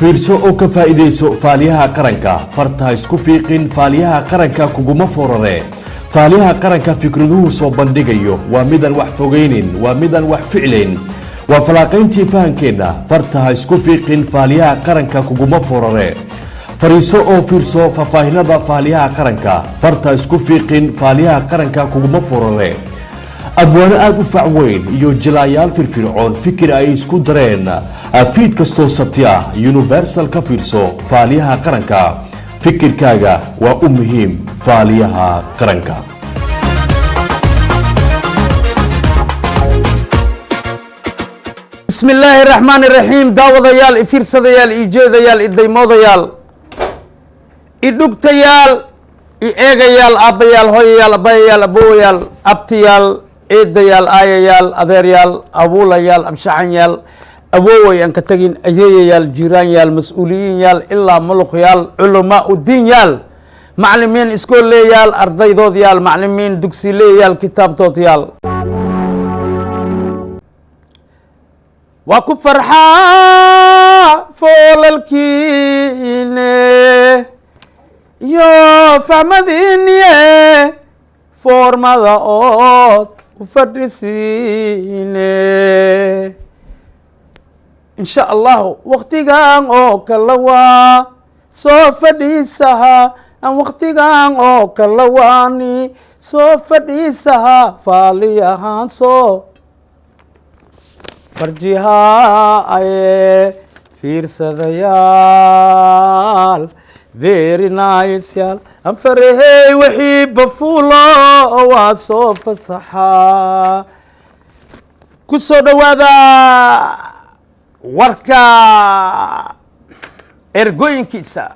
fiirso oo ka faa'iideyso faaliyaha qaranka farta isku fiiqin faaliyaha qaranka kuguma forare faaliyaha qaranka fikraduhu soo bandhigayo waa midan wax fogeynin waa midan wax ficleyn waa falaaqayntii fahankeena farta isku fiiqin faaliyaha qaranka kuguma forare fariiso oo fiirso faafahinada faaliyaha qaranka farta isku fiiqin faaliyaha qaranka kuguma forare abwaano aad u fac weyn iyo jilaayaal firfircoon fikir ay isku dareen fiid kastoo sabti ah universal ka fiirso faaliyaha qaranka fikirkaaga waa u muhiim faaliyaha qaranka بسم الله الرحمن الرحيم داوديال إفيرسديال إيجاديال إديموديال إدوكتيال إيغيال أبيال هويال أبيال أبويال أبتيال إيديال آيال أديريال أبوليال أبشعيال أبوي أنكتجين أييال جيرانيال مسؤولييال إلا ملوخيال علماء الدينيال معلمين إسكوليال أرضيدوديال معلمين دوكسيليال كتاب توتيال وكو فرحا فولالكيني يو فهمديني فورمادا اوت وفرسيني إن شاء الله وقتيغان او كلاوا سو فديسها ان وقتيغان او كلاواني سو فديسها فاليهان سو فرجها أي فيرسديال very nice يال أم فرهي وحي بفولا وصوف الصحا كسو دوادا وركا إرغوين كيسا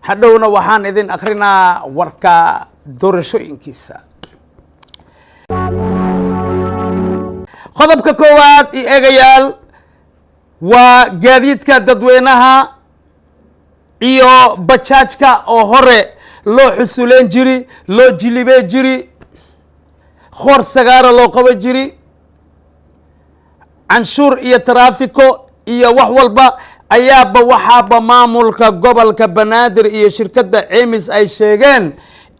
حدونا وحان إذن أخرنا وركا دورشوين كيسا qodobka koowaad eegayaal waa gaadiidka dadweynaha iyo bajaajka oo hore loo xusuleen jiri loo jilibee jiri khor sagaara loo qabo jiri canshuur iyo taraafiko iyo wax walba ayaaba waxaaba maamulka gobolka banaadir iyo shirkadda ceemis ay sheegeen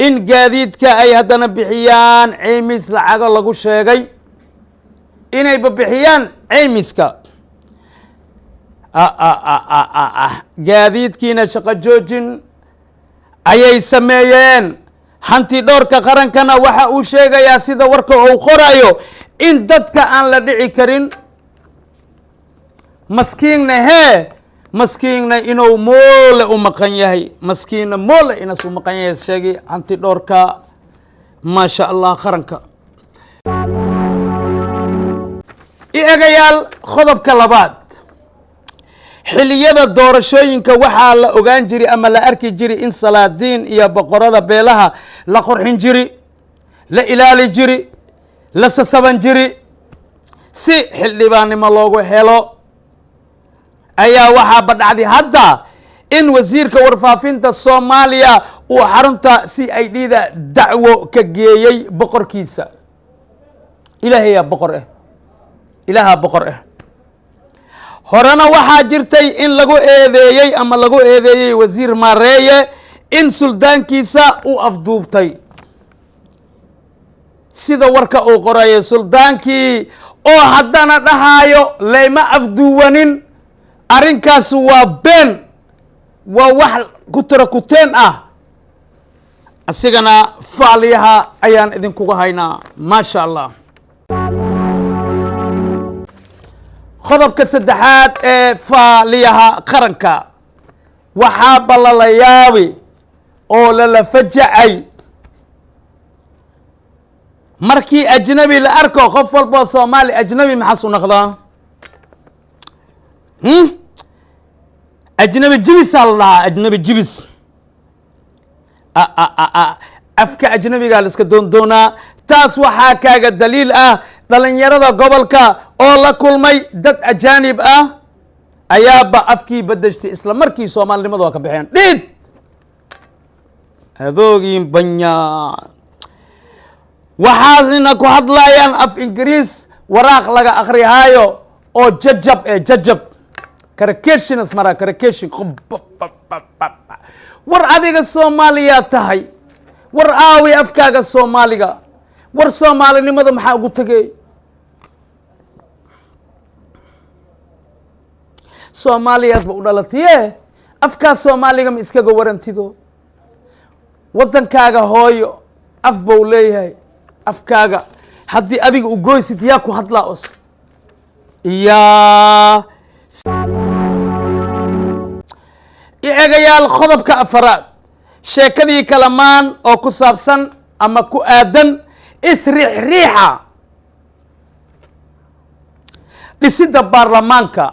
in gaadiidka ay haddana bixiyaan ceemis lacago lagu sheegay inay bixiyaan ceemiska gaadiidkiina shaqo joojin ayay sameeyeen hanti dhowrka qarankana waxa uu sheegayaa sida warka uu qorayo in dadka aan la dhici karin maskiinna maskiinna inuu moole u maqan yahay maskiinna moole inas u maqan yahay sheegay hanti dhowrka maasha allah qaranka eegayaal qodobka labaad xiliyada doorashooyinka waxaa la ogaan jiray ama la arki jiray in salaadiin iyo boqorada beelaha la qorxin jiri la ilaali jiri la sasaban jiri si xildhibaannimo loogu helo ayaa waxaa badhacday hadda in wasiirka warfaafinta Soomaaliya uu xarunta CID-da dacwo ka geeyay boqorkiisa ilaahay boqor ilaaha boqor horena waxaa jirtay in lagu eedeeyay ama lagu eedeeyay wasiir Maareeye in suldaankiisa uu afduubtay sida warka uu qorayo suldaankii oo haddana dhahayo leema afduwanin arrinkaas waa been waa wax kuteen ah asigana faaliyaha ayaan idinkuga haynaa maasha allah qodobka saddexaad ee faaliyaha qaranka waxaa balala yaabi oo la fajacay markii ajnabi la arko qof walba Soomaali ajnabi maxaa soo noqdaa ajnabi jibis allah ajnabi jibis afka ajnabiga la iska doonaa taas waxaa kaaga daliil ah dhalinyarada gobolka oo la kulmay dad ajaanib ah ayaaba afkii badashtay isla markii Soomaalinimadu waa ka bixeen dhid adoogin banya waxaasina ku hadlayaan af Ingiriis waraaq laga akhriyaayo oo jajab karakeeshin ismaraa karakeeshin war adiga soomaaliyaa tahay war aawi afkaaga soomaaliga war soomaalinimada maxaa ugu tegey soomaaliyaad ba u dhalatiye afkaa soomaaliga ma iskaga warantido waddankaaga hooyo af bau leeyahay afkaaga haddii adiga u goysid yaa ku hadlaa os yaa eegayaal qodobka afaraad sheekadii kalamaan oo ku saabsan ama ku aadan isriixriixa dhisidda baarlamaanka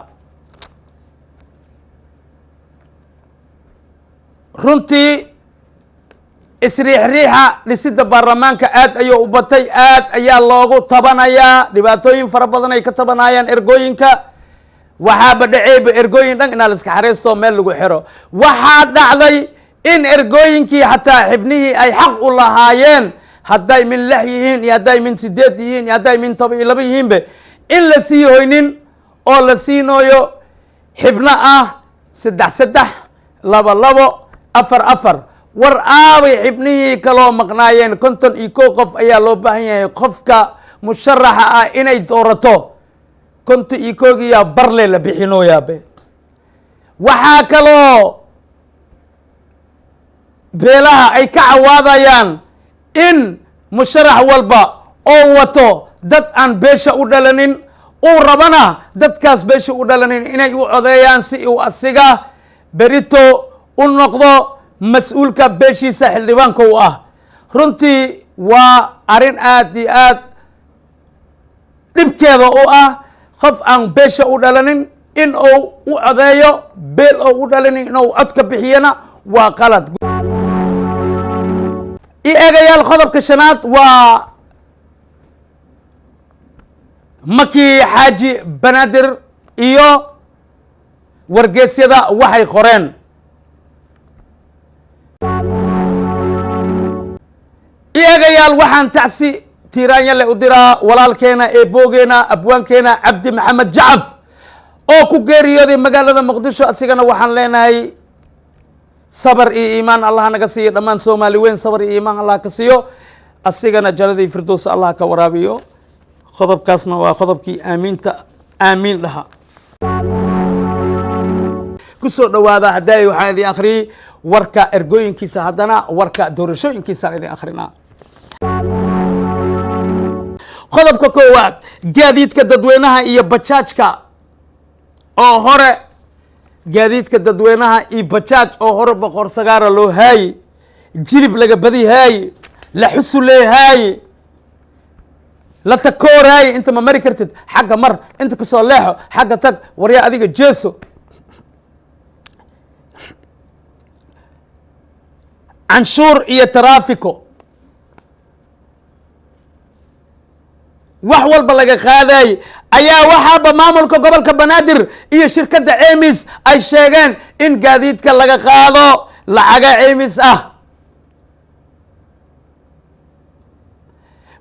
runtii isriixriixa dhisidda baarlamaanka aad ayuu u batay aad ayaa loogu tabanayaa dhibaatooyin fara badan ay ka tabanayaan ergooyinka waxaaba dhaceeba ergooyin dhan inaa la iska xariistoo meel lagu xiro waxaa dhacday in ergooyinkii xataa xibnihii ay xaq u lahaayeen hadday min 6 yihiin iyo hadday min 8 yihiin iyo hadday min 12 yihiinbe in la sii hoynin oo la siinooyo xibno ah 3 2 2 4 war aaway xibnihii kaloo maqnaayeen 51 qof ayaa loo baahan yahay qofka musharaxa ah inay doorato 51 barle la bixinooyaabe waxaa kaloo beelaha ay ka cawaadayaan in musharax walba oo wato dad aan beesha u dhalanin uu rabana dadkaas beesha u dhalanin inay u codeeyaan si uu asiga berito u noqdo mas-uulka beeshiisa xildhibaanka u ah runtii waa arrin aad iyo aad dhibkeeda u ah qof aan beesha u dhalanin in uu u codeeyo beel oo u dhalanin inuu cod ka bixiyana waa qalad eegayaal qodobka shanaad waa makii xaaji banaadir iyo wargeysyada waxay qoreen eegayaal waxaan tacsi tiiraanyale u diraa walaalkeena eeboogeena abwaankeena cabdi maxamed jacaf oo ku geeriyooday magaalada muqdisho asigana waxaan leenahay sabar iyo iimaan allah naga siiyo dhammaan soomaali weyn sabar iyo iimaan allah ka siiyo asigana jaladii firdows allah ka waraabiyo qodobkaasna waa qodobkii aamiinta aamiin dhaha ku soo dhawaada haddaay waxaan idin akhriyey warka ergooyinkiisa haddana warka doorashooyinkiisaan idin akhrinaa qodobka koowaad gaadiidka dadweynaha iyo bajaajka oo hore gaadiidka dadweynaha iyo bajaaj oo hore boqor sagaara loo haaye jilib laga badi haaye la xusulee haaye la takoor haaye inta ma mari kartid xagga mar inta kasoo leexo xagga tag waryaa adiga jeeso canshuur iyo taraafiko wax walba laga qaadaye ayaa waxaaba maamulka gobolka banaadir iyo shirkadda cemis ay sheegeen in gaadiidka laga qaado lacaga cemis ah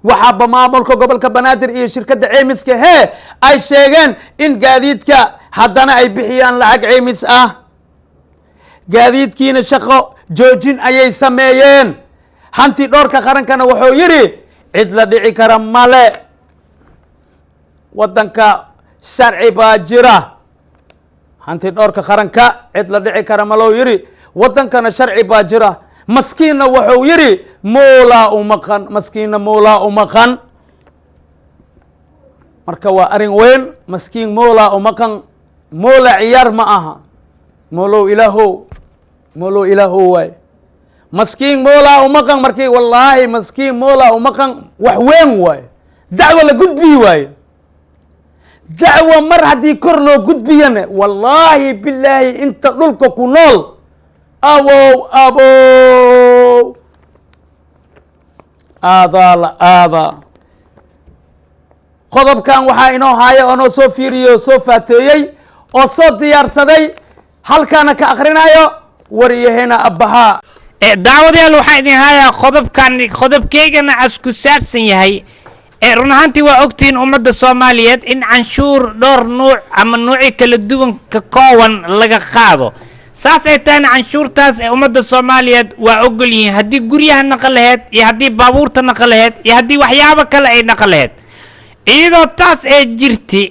waxaaba maamulka gobolka banaadir iyo shirkadda cemiska hee ay sheegeen in gaadiidka haddana ay bixiyaan lacag cemis ah gaadiidkiina shaqo joojin ayay sameeyeen hanti dhowrka qarankana wuxuu yidhi cid la dhici kara male waddanka sharci baa jira hanti dhowrka qaranka cid la dhici kara malou yidhi waddankana sharci baa jira maskiinna wuxuu yidhi moolaa u maqan maskiinna moolaa u maqan marka waa arrin weyn maskiin moolaa u maqan moola ciyaar ma aha moolow ilaahow waay maskiin moolaa u maqan markii wallaahi maskiin moolaa u maqan wax weyn waayo dacwo la gudbiyi waayo dacwo mar haddii kor loo gudbiyana wallaahi bilaahi inta dhulka ku nool abow aadaa la aadaa qodobkan waxaa inoo haaya oo noo soo fiiriyey oo soo faateeyey oo soo diyaarsaday halkaana ka akhrinayo wariyahena abbahaa daawadayaal waxaan idin hayaa qodobkeygana cas ku saabsan yahay run ahaantii waa ogtihiin ummadda soomaaliyeed in canshuur dhowr nuuc ama nuuci kala duwan ka kooban laga qaado saas ay tahayna canshuurtaas ee ummadda soomaaliyeed waa ogol yihiin haddii guryaha naqa laheyd iyo haddii baabuurta naqa laheyd iyo haddii waxyaabo kale ay naqa laheyd iyadoo taas ee jirti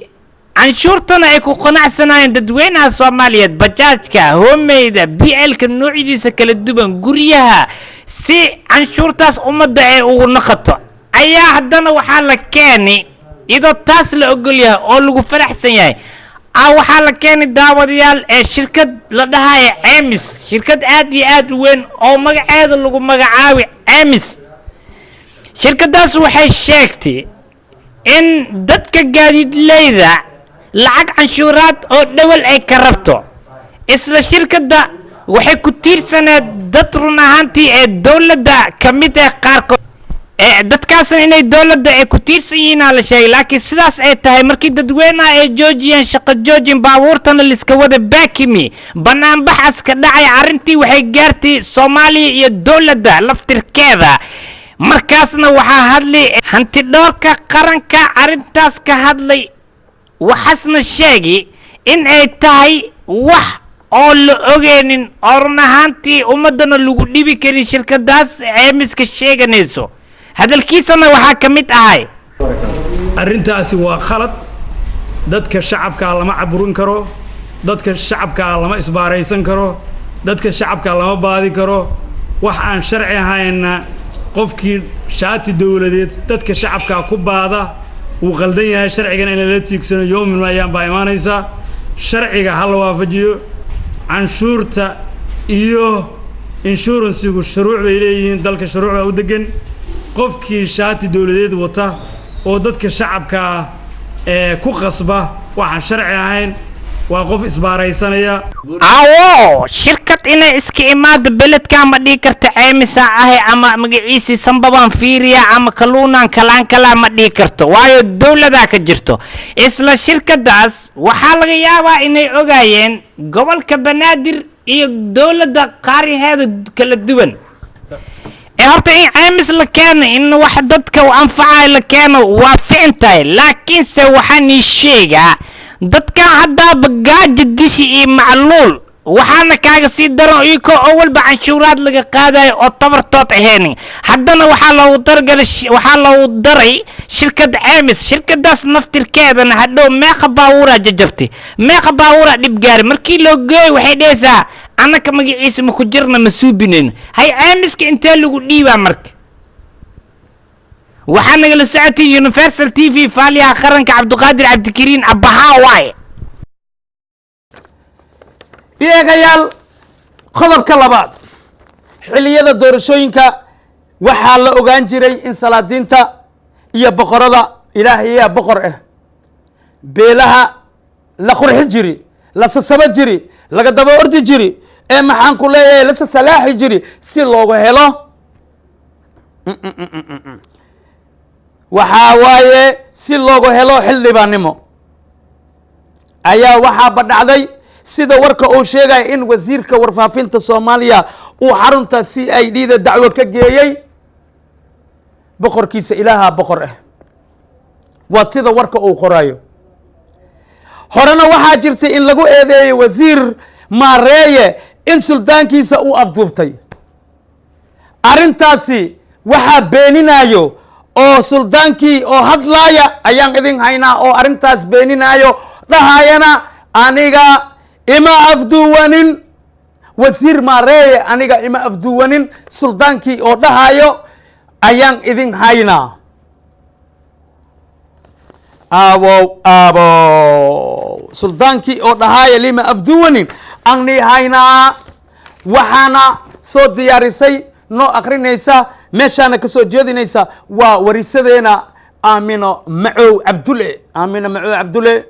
canshuurtana ay ku qanacsanayeen dadweynaha soomaaliyeed bajaajka hoomeyda blka noocyadiisa kala duwan guryaha si canshuurtaas ummadda ay ugu naqato ayaa haddana waxaa la keeni iyadoo taas la ogol yahay oo lagu faraxsan yahay waxaa la keeni daawadayaal ee shirkad la dhahayo cemis shirkad aad iyo aad u weyn oo magaceeda lagu magacaabi cemis shirkadaas waxay sheegtay in dadka gaadiidleyda lacag canshuuraad oo dhawal ay ka rabto isla shirkadda waxay ku tiirsaneed dad run ahaantii ee dowladda ka mid ah qaarkood dadkaasna inay dowladda ay ku tiirsan yihiinaa la sheegay laakiin sidaas ay tahay markii dadweynaha ay joojiyeen shaqo joojin baabuurtana liska wada baakimi banaanbaxaas ka dhacay arrintii waxay gaartay soomaaliya iyo dowladda laftirkeeda markaasna waxaa hadlay hantidhoorka qaranka arrintaas ka hadlay waxaasna sheegi in ay tahay wax oo la ogeynin oo run ahaantii ummaddana lagu dhibi karin shirkadaas ceemiska sheeganayso hadalkiisana waxaa ka mid ahay arrintaasi waa khalad dadka shacabka lama caburin karo dadka shacabka lama isbaaraysan karo dadka shacabka lama baadi karo wax aan sharci ahayna qofkii shaati dawladeed dadka shacabka ku baada wuu qaldan yahay sharcigan in la tiigsano yoomin ayaan baa imaanaysa sharciga hal waafajiyo canshuurta iyo insurance-gu shuruuc bay leeyihiin dalka shuruuc u degan qofkii shaati dawladeed wata oo dadka shacabka ku qasba waxaan sharci ahayn waa qof isbaaraysanaya awo shirkad inay iska imaado beledka ma dhigi karta ceemisa ahay ama magaciisi sanbabaan fiiriya ama kaluunaan kalaan kalaa ma dhigi karto waayo dowladaa ka jirto isla shirkadaas waxaa laga yaabaa inay ogaayeen gobolka banaadir iyo dowladda qaariheeda kala duwan horta in ceemis la keeno in wax dadka u anfacay la keeno waa fiican tahay laakiinse waxaan ii sheegaa dadka haddaaba gaajo dishi iyo macluul waxaana kaaga sii daran iyagoo oo walba canshuuraad laga qaadayo oo tabartood ahaynin haddana waxaa loogu daray shirkad ceemis shirkadaas naftirkeedana hadhow meeqa baabuuraa jajabtay meeqa baabuuraa dhib gaari markii loo geeyo waxay dhehaysaa annaka magaciisa ma ku jirna ma suubinayno hay ceemiska intee lagu dhiibaa marka waxaa nagala socotay universal t v faaliyaha qaranka cabdiqaadir cabdikariin abbahaa waaye iyaagayaal qodobka labaad xilliyada doorashooyinka waxaa la ogaan jiray in salaadiinta iyo boqorada ilaahayaa boqor ah beelaha la qurxi jiri la sasaba jiri laga daba ordi jiri ee maxaan ku leeyahay la sasalaaxi jiri si loogu helo waxaa waaye si loogu helo xildhibaannimo ayaa waxaaba dhacday sida warka uu sheegaya in wasiirka warfaafinta soomaaliya uu xarunta CID da dacwo ka geeyey boqorkiisa ilaaha boqor ah waa sida warka uu qorayo horena waxaa jirtay in lagu eedeeyey wasiir maareeye in suldaankiisa uu afduubtay arrintaasi waxaa beeninayo oo suldaankii oo hadlaaya ayaan idin haynaa oo arrintaas beeninayo dhahayana aniga ima afduwanin wasiir maareeye aniga ima afduwanin suldaankii oo dhahayo ayaan idin haynaa aabow suldaankii oo dhahaya lima afduwanin ani haynaa waxaana soo diyaarisay noo akrinaysa meeshaana ka soo jeedinaysa waa warisadeena aamino macow cabdulle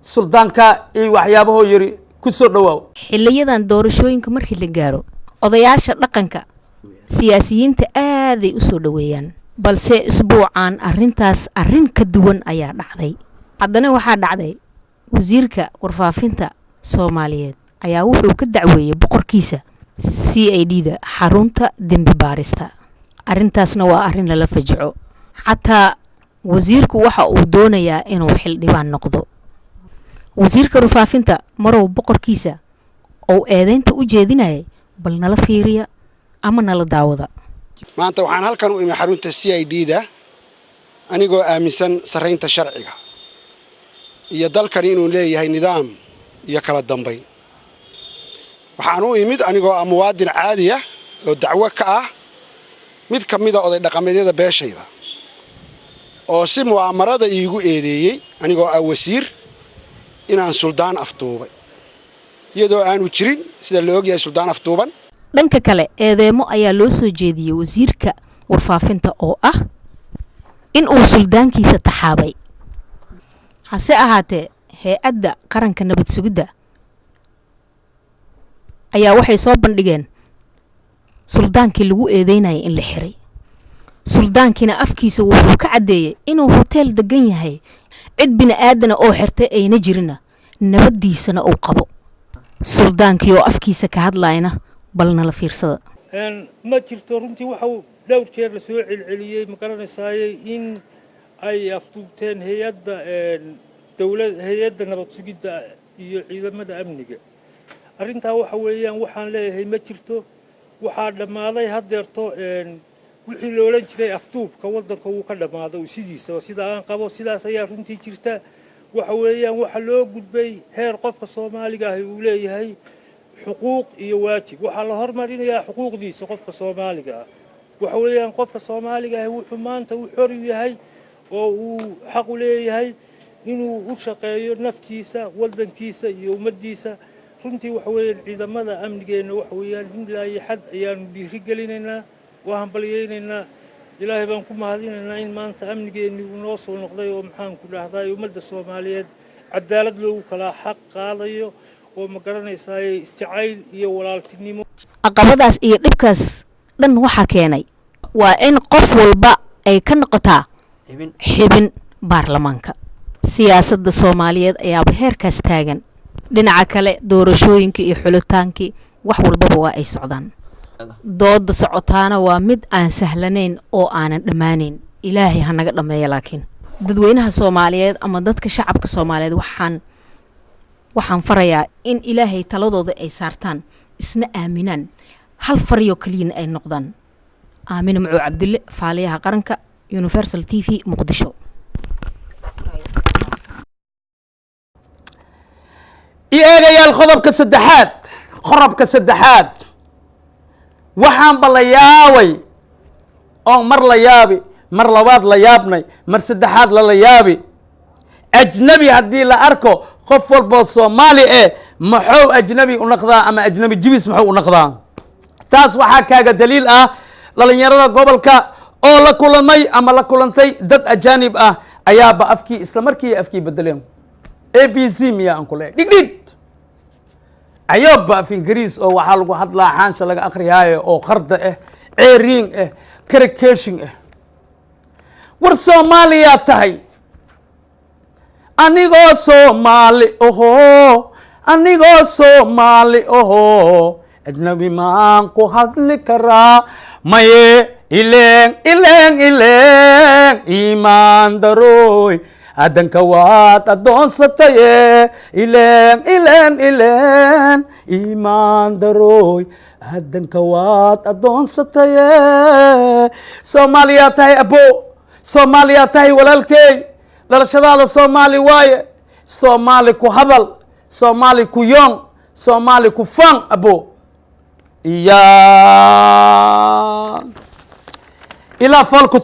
suldaanka iyo waxyaabahoo yiri ku soo dhawaaw xiliyadan doorashooyinka markii la gaaro odayaasha dhaqanka siyaasiyiinta aaday u soo dhaweeyaan balse isbuucan arrintaas arrin ka duwan ayaa dhacday haddana waxaa dhacday wasiirka warfaafinta Soomaaliyeed ayaa wuxuu ka dacweeyay boqorkiisa CID da xarunta dembi baarista arrintaasna waa arrin la fajaco xataa wasiirku waxa uu doonayaa inuu xildhibaan noqdo. wasiirka warfaafinta marow boqorkiisa oo eedeynta u jeedinayay bal nala fiiriya ama nala daawada. maanta waxaan halkan u imi xarunta CID-da anigoo aaminsan saraynta sharciga iyo dalkan inuu leeyahay nidaam iyo kala dambeyn. waxaan u imid anigoo muwaadin caadi ah oo dacwo ka ah mid ka mid ah oday dhaqameedyada beeshayda oo si mu'aamarada iigu eedeeyey anigoo ah wasiir inaan suldaan afduubay iyadoo aanu jirin sida la ogyahay suldaan afduuban. dhanka kale eedeemo ayaa loo soo jeediyey wasiirka warfaafinta oo ah in uu suldaankiisa taxaabay. hase ahaatee hay-adda qaranka nabad sugidda ayaa waxay soo bandhigeen suldaankii lagu eedeynayay in la xiray. suldaankiina afkiisa wuxuu ka caddeeyey inuu hoteel degan yahay, cid bini aadana oo xirtay ayna jirina, nabaddiisana uu qabo. suldaankii oo afkiisa ka hadlayna bal nala fiirsada. ma jirto runtii waxa uu dhowr jeer la soo celceliyey ma garanaysaaye in ay afduubteen hay-adda nabad sugidda iyo ciidamada amniga. arrintaa waxa weeyaan waxaan leeyahay ma jirto. waxaa dhammaaday haddeerto wixii la odhan jiray afduubka waddanka wuu ka dhammaaday sidiisa sida aan qabo sidaas ayaa runtii jirta. waxa weeyaan waxa loo gudbay heer qofka Soomaaliga ah uu leeyahay xuquuq iyo waajib. waxaa la hormarinayaa xuquuqdiisa qofka Soomaaliga ah. waxa weeyaan qofka Soomaaliga ah wuxuu maanta u xor yahay oo uu xaq u leeyahay inuu u shaqeeyo naftiisa, waddankiisa iyo ummaddiisa. runtii waxa weeyaan ciidamada amnigeena waxa weeyaan in ilaa iyo xad ayaanu dhiirigelinaynaa oo hambaliyeynaynaa. ilaahay baan ku mahadinaynaa in maanta amnigeennii uu noo soo noqday oo maxaan ku dhahday ummadda Soomaaliyeed cadaalad loogu kala xaq qaadayo oo ma garanaysaay isjacayl iyo walaaltinimo. caqabadaas iyo dhibkaas dhan waxa keenay waa in qof walba ay ka noqotaa xibin baarlamaanka. siyaasadda Soomaaliyeed ayaa heerkaas taagan. dhinaca kale doorashooyinka iyo xulitaankii wax walbaba waa ay socdaan. dooda socotaana waa mid aan sahlanayn oo aanan dhammaanayn. ilaahay ha naga dhammeeya. laakiin dadweynaha Soomaaliyeed ama dadka shacabka Soomaaliyeed waxaan farayaa in ilaahay taladooda ay saartaan, isna aaminaan, hal fariyo kaliyana ay noqdaan. aamina macu cabdille, faaliyaha qaranka, Universal TV, Muqdisho. eegayaal qodobka saddexaad waxaan la yaabay oo mar la yaabi, mar labaad la yaabnay, mar saddexaad la yaabi. ajnabi haddii la arko qof walboo Soomaali maxuu ajnabi u noqdaa ama ajnabi jibis maxuu u noqdaa? taas waxaa kaaga daliil ah dhalinyarada gobolka oo la kulamay ama la kulantay dad ajaanib ah ayaaba afkii isla markii afkii bedeleen. ABC miya aan ku leeyahay dhigdhig ayooba af ingiriis oo waxaa lagu hadlaa xaansha laga akhriyaayo oo qarda ceeriin karakeeshin war Soomaaliya tahay anigoo Soomaali ajnabi maan ku hadli karaa maye ileen iimaan darooy adanka waad adoonsataye ileen iimaan darooy adanka waad adoonsataye. Soomaaliya tahay abo, Soomaaliya tahay walaalkey, dhalashadaada Soomaali waaye. Soomaali ku hadal, Soomaali ku yoon, Soomaali ku faan abo. ilaa fool ku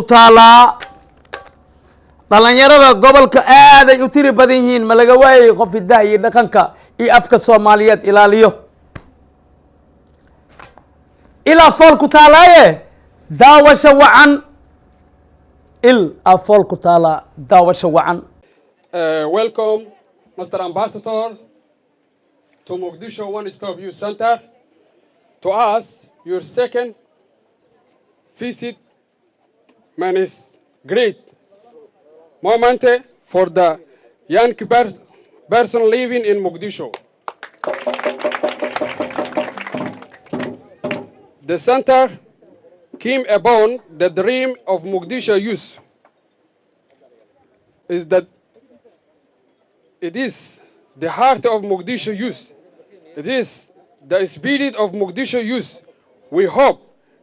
taala dhalinyarada gobolka aaday u tiri badan yihiin. ma laga waayay qof hidaha iyo dhaqanka iyo afka Soomaaliyeed ilaaliyo. ilaa fool ku taalaaye daawasho wacan. fool ku taala daawasho wacan. Welcome, Mr. Ambassador, to Mogadishu One Stop Youth Center. To us, your second visit is great moment for the young person living in Mogadishu. The center came upon the dream of Mogadishu youth is that it is the heart of Mogadishu youth. It is the spirit of Mogadishu youth. We hope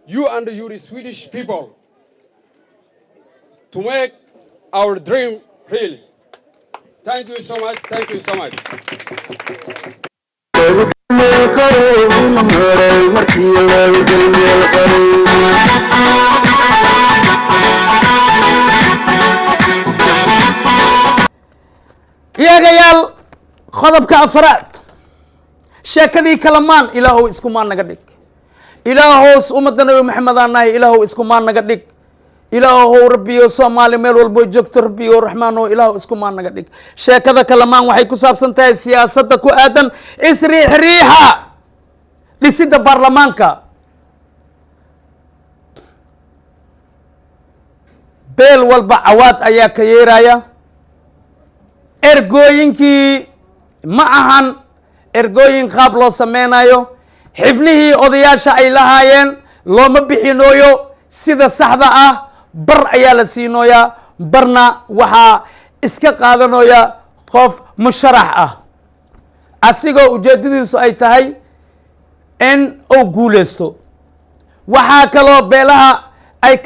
you and your Swedish people to make our dream real. Thank you so much. Thank you so much. iyaagayaal qodobka afraad sheekadii kalamaan ilaahow iskumaan naga dhig ilaahows ummadda nabi maxamed aan nahay ilaahow iskumaan naga dhig ilaahow rabbiyo soomaali meel walbo joogto rabbiyo raxmaano ilaahow iskumaan naga dhig sheekada kalamaan waxay ku saabsan tahay siyaasadda ku aadan isriixriixa dhisidda baarlamaanka beel walba cawaad ayaa ka yeeraya ergooyinkii ma ahan ergooyin qaab loo sameynayo xibnihii odayaasha ay lahaayeen looma bixinooyo sida saxda ah bar ayaa la siinooyaa barna waxaa iska qaadanooya qof musharax ah asigoo ujeedadiisu ay tahay in uu guuleysto waxaa kaloo beelaha ay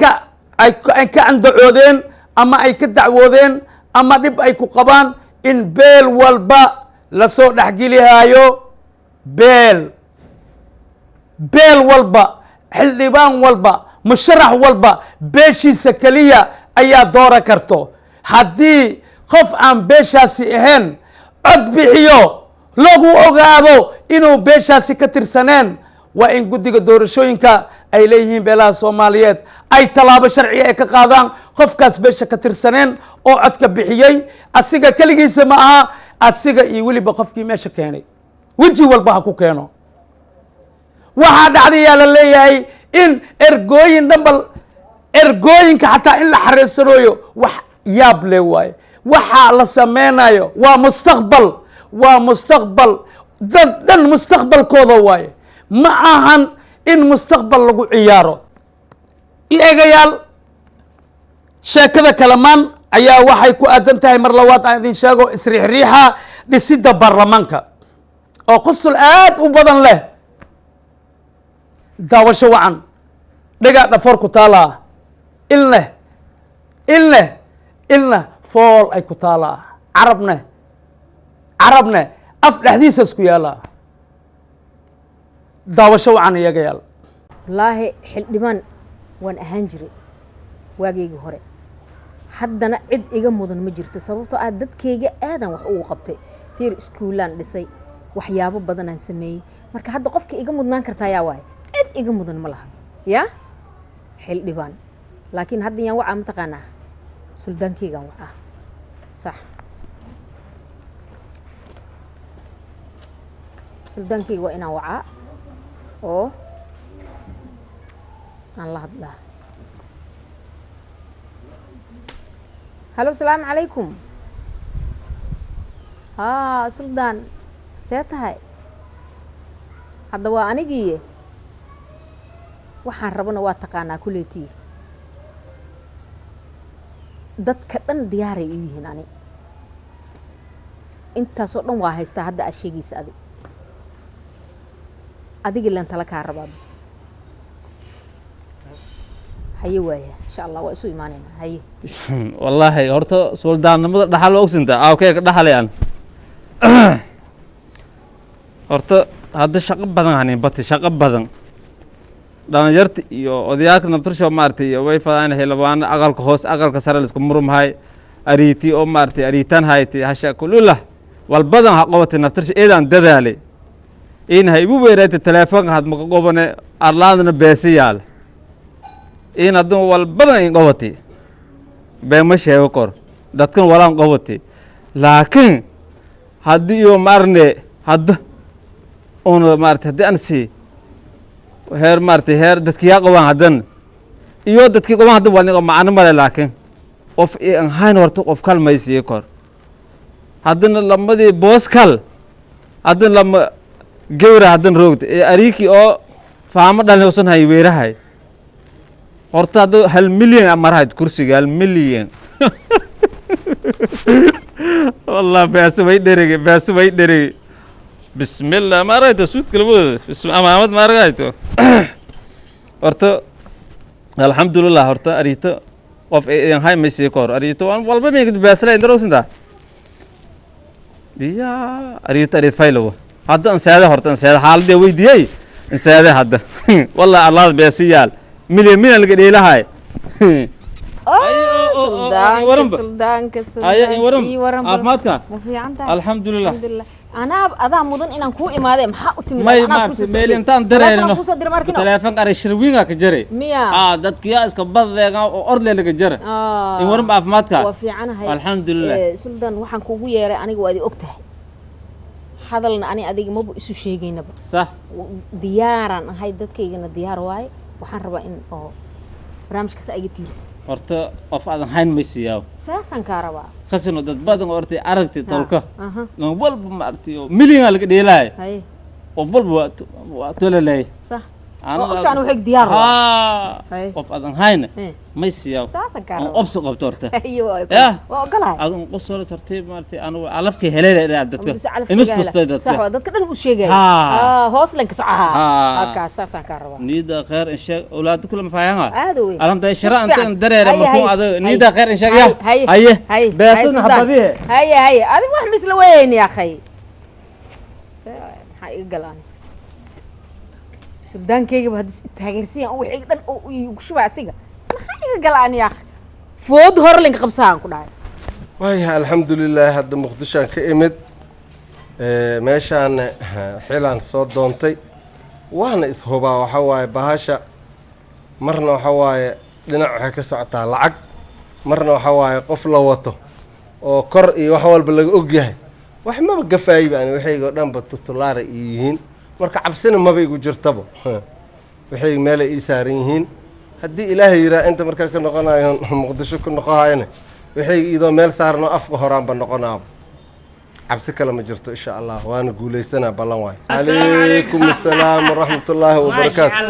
ka andacoodeen ama ay ka dacwoodeen ama dhib ay ku qabaan in beel walba lasoo dhexgelihaayo beel walba xildhibaan walba musharax walba beeshiisa keliya ayaa doora karto haddii qof aan beeshaasi ahayn cod bixiyo lagu ogaado inuu beeshaasi ka tirsaneen waa in guddiga doorashooyinka ay leeyihiin beelaha soomaaliyeed ay tallaabo sharciga ay ka qaadaan qofkaas beesha ka tirsaneen oo codka bixiyey asiga keligiisa ma aha asiga iyo weliba qofkii meesha keenay weji walba ha ku keeno waxaa dhacdayaa la leeyahay in ergooyin dhanbal ergooyinka xataa in la xareysanooyo wax yaab le waaye waxaa la sameynayo waa mustaqbal dhan mustaqbalkooda waaye ma ahan in mustaqbal lagu ciyaaro eegayaal sheekada kalamaan ayaa waxay ku aadan tahay mar labaad aan idin sheego isriixriixa dhisidda baarlamaanka oo qusul aad u badan leh daawasho wacan dhagaa dhafoor ku taalaa ilna fool ay ku taalaa carabne af dhexdiisas ku yaalaa daawasho wacan iyagayaal wallaahi xildhibaan waan ahaan jiray waageygii hore haddana cid iga mudan ma jirto sababtoo ah dadkayga aadan wax ugu qabtay fiir iskuulaan dhisay waxyaabo badanaan sameeyey marka hadda qofka iga mudnaan kartaa yaa waaye cid iga mudan ma laha yaa xildhibaan laakiin hadda yaan wacaa mataqaanaa suldaankeygaan wacaa sax suldaankeyga waa inaan wacaa oo aan la hadlaa halo asalaamu calaykum suldaan see tahay hadda waa anigiiye waxaan rabana waa taqaanaa kuleetii dadka dhan diyaaray u yihiin ani intaasoo dhan waa haystaa hadda aad sheegaysa adiga len tala kaa rabaa bis haye waaya insha allah waa isu imaanaynaa haye wallaahi horta suldaannimada dhaxal waa ogsintaa awkeega dhaxalayaan horta hadda shaqo badan hanin bati shaqo badan dhalinyarta iyo odayaalka nabtarsho maaragtay iyo way fadaan xildhibaano aqalka hoos aqalka sare la isku murumhay ariiti oo maaragtay ariitaan hayti hasha kulula wal badan ha qabatay nabtarsho eedaan dadaalay in hay ibu weerayta telefoonka had ma qobane arlaadna beesiyaal in hadduu wal badan in qabatay bee ma sheego kor dadkan walaan qabatay laakiin haddii iyo maarne hadda una maaragtay haddii aan sii heer maaragtay heer dadkii yaa qabaan haddan iyo dadkii qabaan hadda waa niga macno male laakiin qof aan hayn horta qof kal maysiiyo kor haddana lamadii boos kal haddana lama gawra haddan roogda ee ariikii oo faamo dhalin usan hay weerahay horta hadda 1,000,000 amarahayd kursiga 1,000,000 والله باسوي درجة باسوي درجة بسم الله ما رأيته سود كلمة بسم أمامات ما رأيته أرتا الحمد لله أرتا أريته of هاي مسيكور أريته والله ما يقدر باسلا إندروسن ده يا أريت فايلو هذا إنسان أرتا إنسان حال ده ويدي إنسان هذا والله الله بيسيال مليون اللي قليله هاي suldaanka caafimaadka ma fiican tahay alxamdulilah alxamdulilah anaa adaa mudan inaan kuu imaade maxaa u timid may maartay meel intaan dareerno kusoo diray markino telefoon qari shirwiinga ka jaray miya dadkiya iska baddeega oo orle laga jara in waran caafimaadka waa fiicanahay alxamdulilah suldaan waxaan kuugu yeeray aniga waad og tahay hadalna ani adiga maba isu sheegaynaba sax diyaaran ahay dadkaygana diyaar waaye waxaan rabaa in oo barnaamijkaas ay tiirsid horta qof aadan hayn maysiyaa saasan ka rabaa khasino dad badan oo ortay aragtay tolka lan walba ma artay milyan laga dheelay hay qof walba waa tolalay sax أنا وحق ديار قف أذن هاينا ما يصير أنا أبصق بتورته أيوة يا وقلها أذن قصة ترتيب مالتي أنا علفك هلالة عدتك المسلس تيدا صح ودك كده مش شيء جاي هوس لك صعها هكا صح كهرباء نيدا خير إن شاء أولاد كلهم فاهمها أدوي ألم ده الشراء أنت دري مفهوم هذا نيدا خير إن شاء الله هاي بس حبابيه هاي هذا واحد مثل وين يا أخي حقيقة قلان سودانكيga ba hadii taageersiin oo wixii dhan oo igu shubacsiga maxay iga galaan yaa food hor link qabsaan ku dhaay waayahay alxamdulilah hadda muqdishaan ka imid meeshaan xilaan soo doontay waana ishubaa waxa waaye bahasha marna waxa waaye dhinac waxay ka socotaa lacag marna waxa waaye qof la wato oo kor iyo wax walba laga og yahay wax maba gafaayba ani waxayga dhanba tutulaara yihiin marka cabsina maba igu jirtaba waxay meel ay saaran yihiin haddii ilaahay yiraa inta markaa ka noqonayo muqdisho ku noqohayna waxay idoo meel saarno afka horaanba noqonaaba cabsi kale ma jirto insha allah waana guulaysanaa ballan waay calaykum assalaam waraxmatullaahi wabarakaatu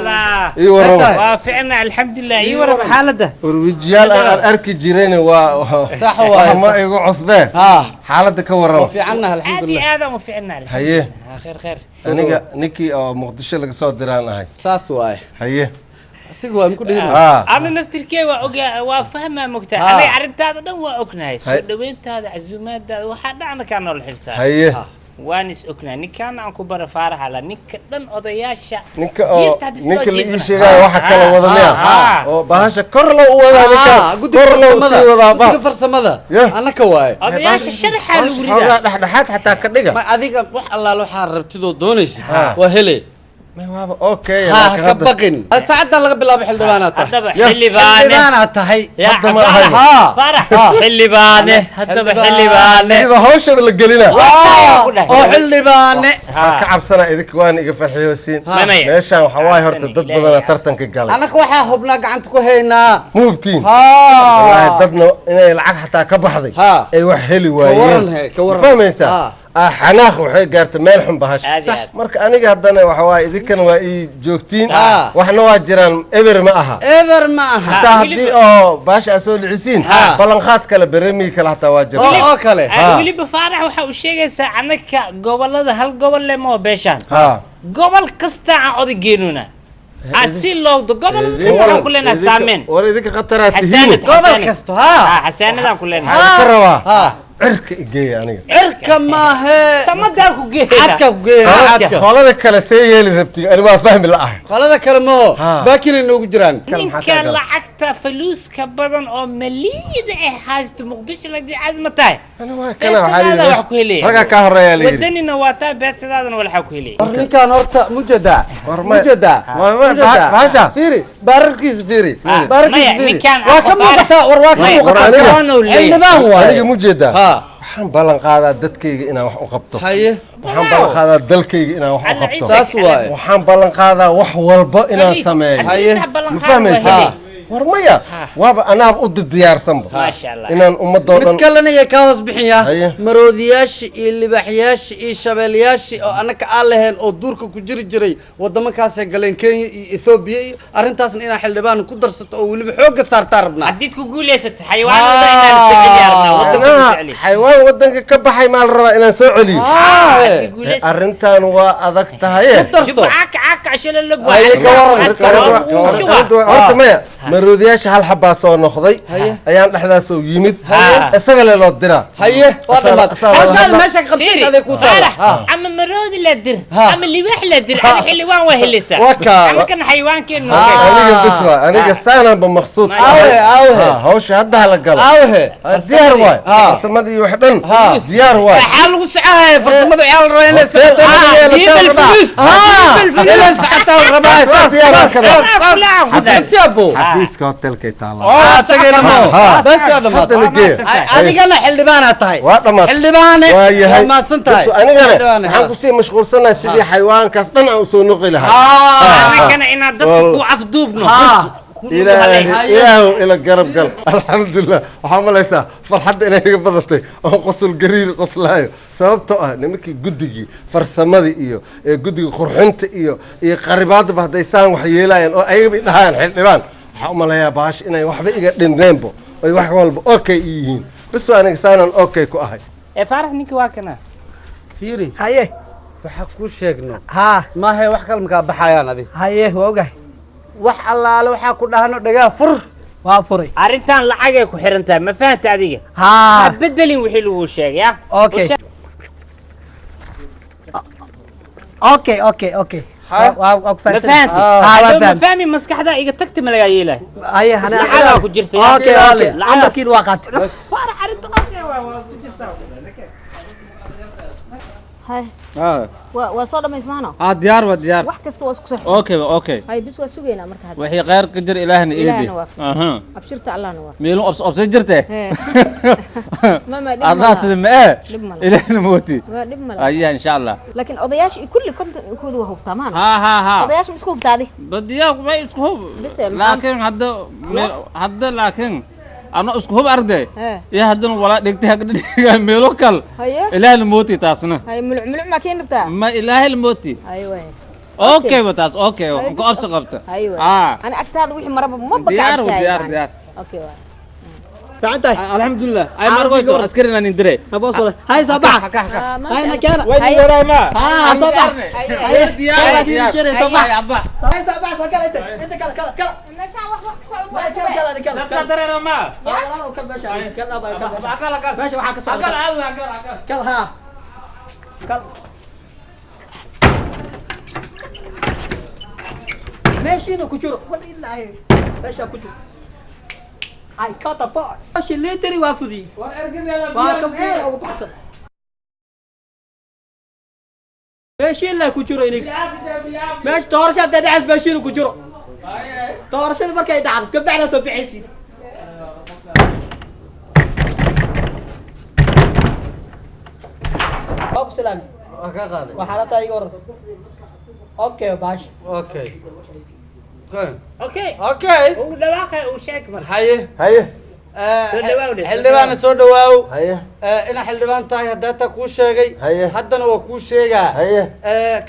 ii warrama waaficna alxamdulilah ii warrama xaaladda warwijiyaal aan arki jirayna waa sax waay ma igu cusbeen xaaladda ka warrama fiicanaha alxamdulilah aad u fiicna haye خير خير aniga ninkii oo muqdisho laga soo diraan ahay saas waay haye asiga waa ku dhigin أنا نفتركي وافهمها مقطع أنا عرفت هذا دم وأكنها سودوينت هذا عزومات هذا وحد عنا كانوا الحرسان هيه وانس أكنها نكان عنكو برفارة على نك دن أضياشة نك اللي إيش جاي واحد كلا وضميا وبهاش كرلو ولا نك كرلو سي وضع با فرصة ماذا أنا كواي أضياشة الشرح اللي هذا نحن حتى كدقة ما أذيك وح الله لو حارب تدو دونيس وهلي ما هو اوكي ها كبقين ساعدنا لغا بالله بحلبانات حلي بانات هي ها فرح حلي بانه هذا بحلي بانه اذا هوش اللي قلينا او حلي بانه كعب سنه اذا كوان ايغا فرحيوسين ماشان waxa way horta dad badan tartanka galay anaka waxa hubna gacanta ku heynaa muubtiin wallahi dadna inay lacag xataa ka baxday ay wax heli waayeen fahmaysa xanaaq waxay gaartay meel xun bahash marka aniga haddana waxa waaye idinkan waa ii joogtiin waxna waa jiraan eber ma aha hataa haddii oo baasha soo dhicisiin ballanqaad kale beremi kale hataa waa jira oo kale weliba faarax waxa uu sheegaysaa anaka gobolada hal gobol le moo beeshaan gobol kasta aan odaygeennuna أصيل لو قبل كنا كلنا سامين ولا إذا قطرات هين قبل كستو حسنا ده كلنا كروا عرك إجي يعني عرك ما هي سمدك وجيه عدك وجيه عدك خلاص كلا سيء اللي ربتي أنا ما فاهم الأح خلاص كلا ما باكين إنه جدران كان لعكت فلوس كبدن أو مليد حاجة مقدش لدي عزمتاي أنا ما كان حالي رجع كهريا لي ودني نواتا بس هذا ولا حكوا لي أرني كان هرتا مجدا باشا فيري باركيز فيري باركيز فيري واكم مقطع وراكم مقطع أنا مجدا waxaan ballan qaadaa dadkayga inaan wax u qabto waxaan ballan qaadaa dalkayga inaan wax u qabto saas waay waxaan ballan qaadaa wax walba inaan sameeyo ma fahmaysaa ورمية وابا أنا أبقى ديارسن ما شاء الله إن أم الدولة midkalena iyo ka hoos bixinya maroodiyaasha iyo libaxyaasha iyo shabeelyaasha oo anaka aan lahayn oo duurka ku jiri jiray wadamakaas ay galeen Kenya iyo Ethiopia iyo arintaasna inaa xildhibaan ku darsato oo waliba xoog saartaa rabnaa hadii ku guuleysatay xayawaan wada inaan soo celiyaarna waddanka xayawaan waddanka ka baxay maal rabaa inaan soo celiyo arintan waa adag tahay jibcaaka caaka ashala la horta maya maroodiyaasha hal xabaa soo noqday ayaan dhexdaas oo yimid isaga le loo diraa haye waa dhamaad hawshaan meesha qabtay aday ku taala ama maroodi la dir ama libax la dir ama xilwaan waa helisa ama kan xayawaankeenu aniga biswa aniga saana ba maqsuud hawsha hadda la galo diyaar waay farsamadii wax dhan diyaar waay waxa lagu sacahay farsamadu ciyaal raba in la xafiiska hotelka taala adigana xildhibaana tahay xildhibaane waa maasan tahay anigana waxaan ku sii mashquulsanahay sidii xayawaankaas dhan aan soo noqi lahaa anigana inaad dadka ku afduubno إلهي إلى قرب قلب الحمد لله وحمل ليس فرحت إني بدتي قصل قرير قصلايو سببته نمكي جدجي فرسمدي إيو جدجي قرحنت إيو قريبات بعد إنسان وحيلاين أو أي بيدهان حلبان حمل يا باش إني واحد يقدر نريمبو أي واحد والب أوكي إيهين بس أنا إنسان أوكي كأهي فارح نيكي واكنا فيري haye waxa ku sheegno ها ma hay wax kale markaa baxayaan adi haye waa ogahay wax allaale waxa ku dhahano dhagaa fur waa furay arintan lacag ay ku xirantahay ma fahamta adiga ها bedelin wixii lagu sheegay اوكي اوكي اوكي اوكي ما فهمت ما فهمي maskaxda iga tagtay ma laga yeelay haye hana maskaxda ku jirtay اوكي اوكي عمركين وقت farax arinta qofka waa ku jirtaa هاي اه وصودا ما يسمعنا ديار وديار wax kasta waa isku sax اوكي اوكي هاي بس waa sugeena marka hada wixii qeyr ka jir ilaahna eedi aha abshirta allahna waa meelo obs jirtay mama الله سلم ايه ilaahna mooti dib mal ayaa insha Allah laakiin odayaasha kulli koodu waa hubtamaan ها odayaasha isku hubtaadi badiyaa way isku hub laakiin hadda laakiin أنا أسكوب أرده يا هذا ولا دكتي هكذا ميلوكال إله الموتي تاسنا هاي ملع ما كين رتا ما إله الموتي أيوة أوكي بتاس أوكي أنكو أبصق قبته أيوة أنا أكتر وحي مرة ما ديار أوكي فعنتي الحمد لله أي مرة أسكرنا ندري أبوصله هاي صباح هاي نكنا وين وراي ما صباح هاي ديار صباح أبا هاي صباح سكر أنت كلا ماشي واحد ما كلا لا تدري ما لا وكل ماشي كلا كلا ماشي وحاك صار كلا ها كلا ماشي إنه كجور ولا إلا هي ماشي كجور I cut a box. ماشي اللي تري وافدي واكم إيه أو بحصل ماشي إلا كجور إنك ماشي تورشة تدعس ماشي إنه كجور تورشة بركة يدعم كبعنا سبعيسي أبو سلام وحالتها يقول أوكي باش اوكي اوكي اوكي هو دواقع وشاك مر haye xildhibaan soo dhawaaw haye ina xildhibaan tahay hadda kuu sheegay haye haddana waa kuu sheegaa haye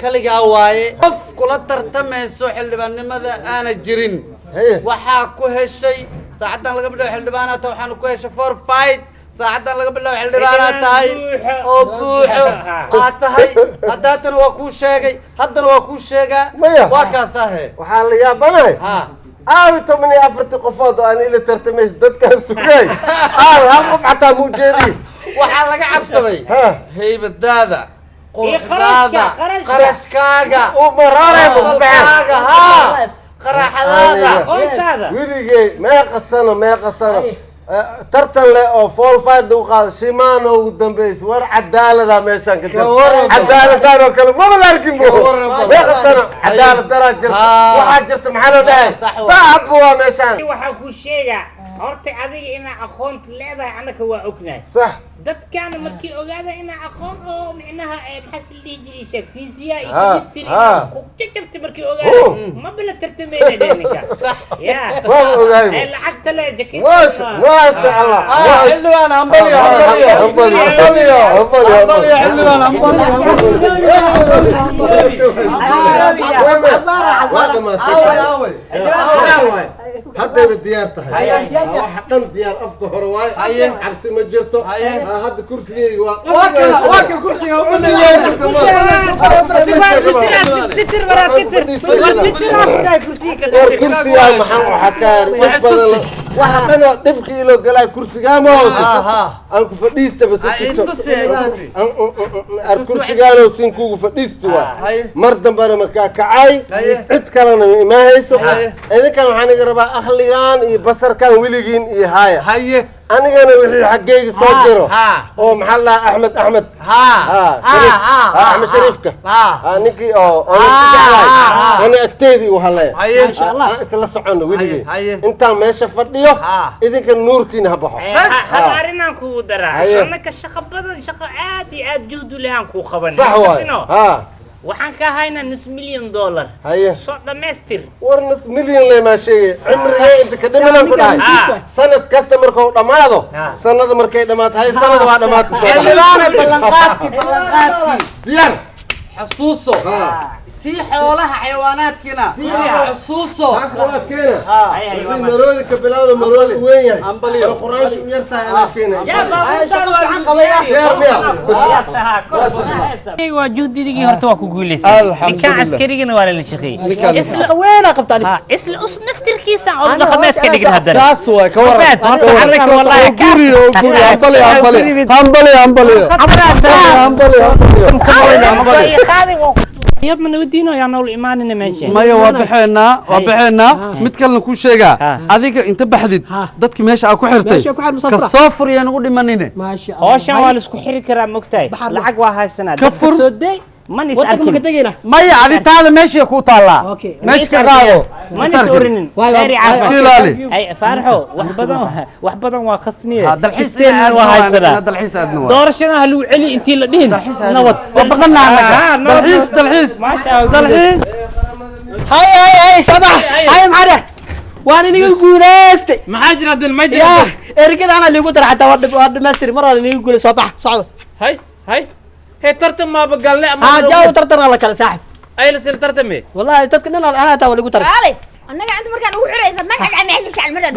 kaligaa waaye qof kula tartamayso xildhibaannimada aana jirin waxaa ku heshay saacadan laga bilaabo xildhibaanaata waxaanu ku heshay for fight saacadan laga bilaabo xildhibaanaad tahay oo buuxo aad tahay haddaatana waa kuu sheegay haddana waa kuu sheegaa waa kaasaahe waxaa la yaabanahay aawi 14 qofood oo aan ila tartamays dadkan sugay aawi hal qof xataa muu jeedin waxaa laga cabsaday heybadaada qurxdaada qarashkaaga mararayga qaraxdaada wiligay meeqa sano tartan le oo fool faad u qaad shimaano ugu dambeys war cadaalada meeshan ka jiro cadaaladaan oo kale ma la arkin bo meeqa sano cadaalad dara jirta waxa jirta maxaa loo dhahay taab waa meeshan waxa ku sheega horta adiga ina aqoonta leedahay anaka waa ognahay صح dadkaana markii ogaada inaa aqoon oo micnaha maxaa si dhihi jiray sheeg fiisiya iyo Ha, chemistry ha. ku jajabtay markii ogaada ma bila tartamayna dheninka sax ya Waa ogaayba. lacagta le jakis ما شاء الله xildhibaan hambaliyo hambaliyo hambaliyo xildhibaan هذا بديار تهي دن ديار افك هور واي عبس ما جرتو هذا كرسي واكل كرسي كرسي يا محمد حكار waxana dhibkii loo galay kursiga ma aan ku fadhiista bas kursigaano sin kugu fadhiisti waa mar dambana ma ka kacay cid kalena ma hayso idinkan waxaan iga rabaa akhligan iyo basarkan wiligiin iyo haya anigana wixii xaggayga soo jiro oo maxaa la Axmed Axmed Axmed Shariifka ninkii oo ana agteedii u halay insha Allah isla socono weligii inta meesha fadhiyo idinka nuurkiina ha baxo hal arinaan ku daraa sanaka shaqo badan shaqo aad iyo aad juhdu lahaan ku qabanay صح واي waxaan ka haynaa nus milyan dollar soo dhamaystir war nus milyan lay ma sheegay cimriga inta ka dhimanaan ku dhahay sanad kasta markuu dhamaado sanada markay dhamaato hay sanada waa dhamaatay soo xildhibaane ballanqaadkii diyaar xasuuso tii xoolaha xayawaanaadkiina xasuuso waa keena maroodi ka bilaawdo maroodi weyn yahay ambaliyo quraash u yartahay ana keena waa juhdigii horta waa ku guuleysay ninka askarigana waa la shaqeeyay isla weena qabtaan isla us naftirkiisa oo dhaqameed ka dhigin hadda saas waa ka waran horta wallahi guriyo ambaliyo يب من ودينه يا نول إيماننا ماشي ما وبحنا متكلم كل شيء هذيك أنت بحدد ضدك ماشي أكو حرتي كصفر يعني نقول منينه ماشي هو شغال اسكو حري كرام مكتاي لعق واحد سنة كفر سودي ما نسألك ما يعني هذا ماشي يكون طالع ماشي كذا ما نسألين فاري عارف أي فارحو وحبضن وخصنيه دلحيسين واحد سنة دلحيس أدنى دورشنا هلو علي أنتي لدين نوت وبقلنا عنك دلحيس ما شاء الله دلحيس هاي صباح هاي معنا وانا نيجي ناستي ما حاجة هذا المجد يا اركض انا اللي قلت حتى ورد مصري مره نيجي نقول صباح صعد هاي ترتم ما بقال لا جاو ترتم على كل صاحب اي لسه ترتمي والله تذكرنا انا تو اللي قلت علي انا قاعد مركان ugu xiraysa magaca aan xilsi almada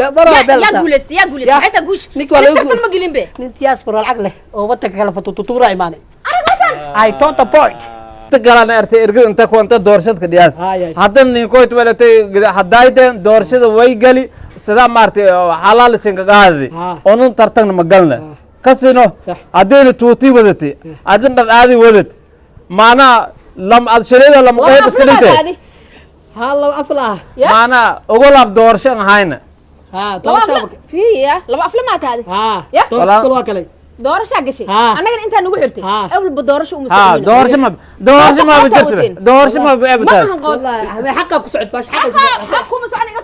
ya guuleystay xita guush nik wala ugu ma gelin be nintiyaas baro lacag leh oo wadda kala fatutuura imaanay aragsan I don't point galaan artay ergada inta ku anta doorashadka dhiyaas hadan nin koyt walatay hadayden doorashada way gali sida maartay xalaal sinka qaadi oo tartan ma galna kasino hadayna tuuti wadatay adan dhar aadi wadat maana lam ad shirida lam qayb iska dhigtay هلا أفلا أنا أقول أب دورشان هاينا دورشان فيها لما أفلامات هذه يا كل واكلي دورش عقشي أنا قال أنت نقول حرتي أول بدورش ومسؤولين دورش ما بجرت دورش ما بأبتاز والله حقك وسعد باش حقك مسؤولين